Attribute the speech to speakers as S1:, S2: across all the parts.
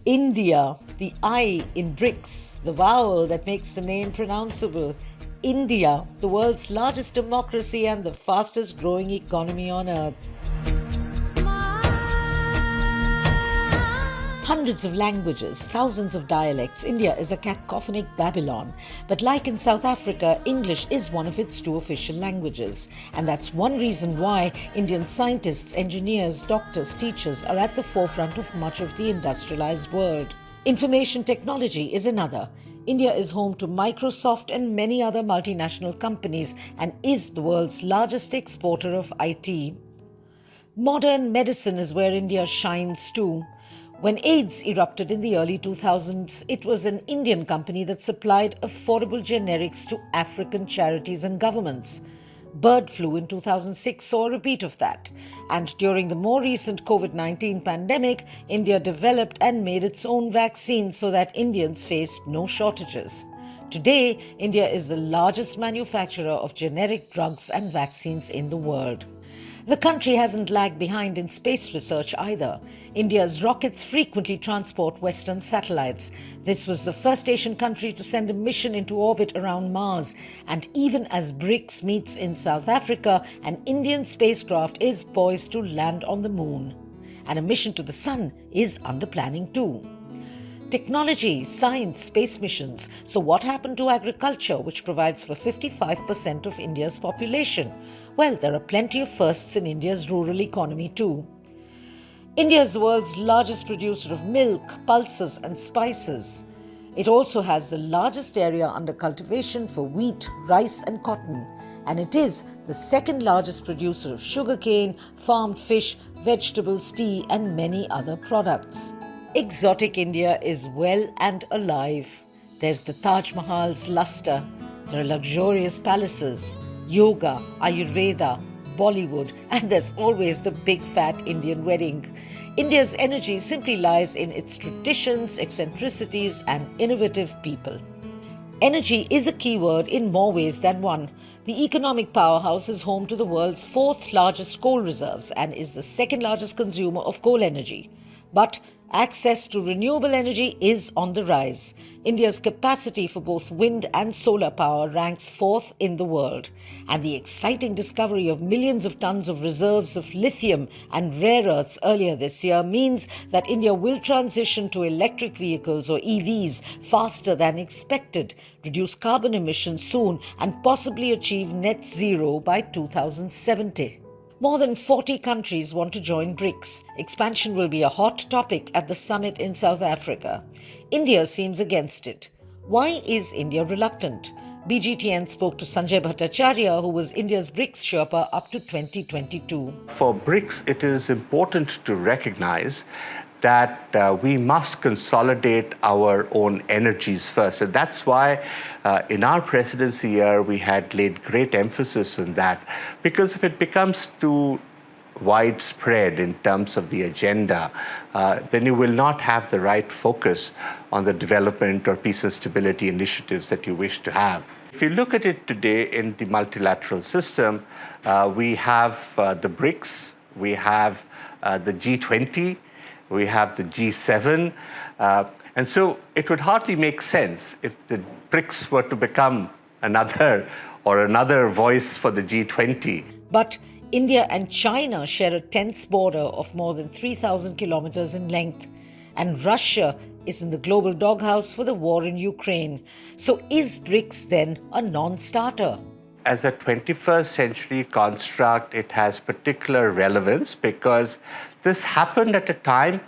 S1: India, the I in BRICS, the vowel that makes the name pronounceable. India, the world's largest democracy and the fastest growing economy on earth. Hundreds of languages, thousands of dialects, India is a cacophonic Babylon. But like in South Africa, English is one of its two official languages. And that's one reason why Indian scientists, engineers, doctors, teachers are at the forefront of much of the industrialized world. Information technology is another. India is home to Microsoft and many other multinational companies and is the world's largest exporter of IT. Modern medicine is where India shines too. When AIDS erupted in the early 2000s, it was an Indian company that supplied affordable generics to African charities and governments. Bird flu in 2006 saw a repeat of that. And during the more recent COVID-19 pandemic, India developed and made its own vaccine so that Indians faced no shortages. Today, India is the largest manufacturer of generic drugs and vaccines in the world. The country hasn't lagged behind in space research either. India's rockets frequently transport Western satellites. This was the first Asian country to send a mission into orbit around Mars. And even as BRICS meets in South Africa, an Indian spacecraft is poised to land on the moon. And a mission to the sun is under planning too. Technology, science, space missions. So what happened to agriculture, which provides for 55% of India's population? Well, there are plenty of firsts in India's rural economy too. India is the world's largest producer of milk, pulses and spices. It also has the largest area under cultivation for wheat, rice and cotton. And it is the second largest producer of sugarcane, farmed fish, vegetables, tea and many other products. Exotic India is well and alive. There's the Taj Mahal's luster. There are luxurious palaces, yoga, Ayurveda, Bollywood, and there's always the big fat Indian wedding. India's energy simply lies in its traditions, eccentricities, and innovative people. Energy is a key word in more ways than one. The economic powerhouse is home to the world's fourth largest coal reserves and is the second largest consumer of coal energy. But access to renewable energy is on the rise. India's capacity for both wind and solar power ranks fourth in the world. And the exciting discovery of millions of tons of reserves of lithium and rare earths earlier this year means that India will transition to electric vehicles or EVs faster than expected, reduce carbon emissions soon, and possibly achieve net zero by 2070. More than 40 countries want to join BRICS. Expansion will be a hot topic at the summit in South Africa. India seems against it. Why is India reluctant? BGTN spoke to Sanjay Bhattacharya, who was India's BRICS Sherpa up to 2022.
S2: For BRICS, it is important to recognize that we must consolidate our own energies first. And that's why in our presidency year, we had laid great emphasis on that. Because if it becomes too widespread in terms of the agenda, then you will not have the right focus on the development or peace and stability initiatives that you wish to have. If you look at it today in the multilateral system, we have the BRICS, we have the G20, we have the G7, and so it would hardly make sense if the BRICS were to become another voice for the G20.
S1: But India and China share a tense border of more than 3,000 kilometers in length, and Russia is in the global doghouse for the war in Ukraine. So is BRICS then a non-starter?
S2: As a 21st century construct, it has particular relevance because this happened at a time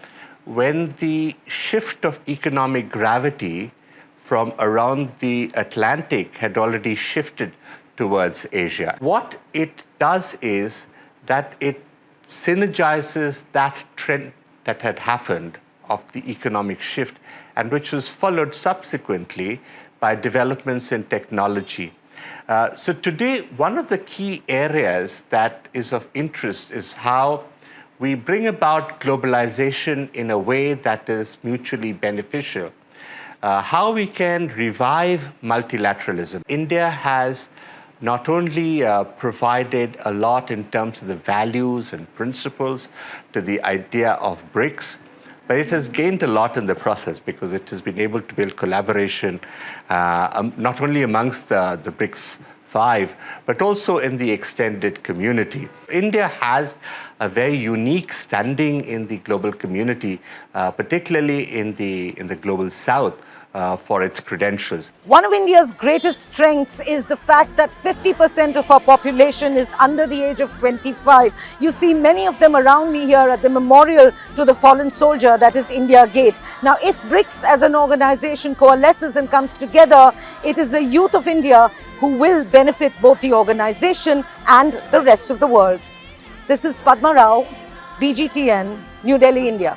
S2: when the shift of economic gravity from around the Atlantic had already shifted towards Asia. What it does is that it synergizes that trend that had happened of the economic shift and which was followed subsequently by developments in technology. So today, one of the key areas that is of interest is how we bring about globalization in a way that is mutually beneficial. How we can revive multilateralism. India has not only provided a lot in terms of the values and principles to the idea of BRICS, but it has gained a lot in the process because it has been able to build collaboration not only amongst the BRICS 5, but also in the extended community. India has a very unique standing in the global community, particularly in the global south, for its credentials.
S3: One of India's greatest strengths is the fact that 50% of our population is under the age of 25. You see many of them around me here at the memorial to the fallen soldier, that is India Gate. Now, if BRICS as an organization coalesces and comes together, it is the youth of India who will benefit both the organization and the rest of the world. This is Padma Rao, BGTN, New Delhi, India.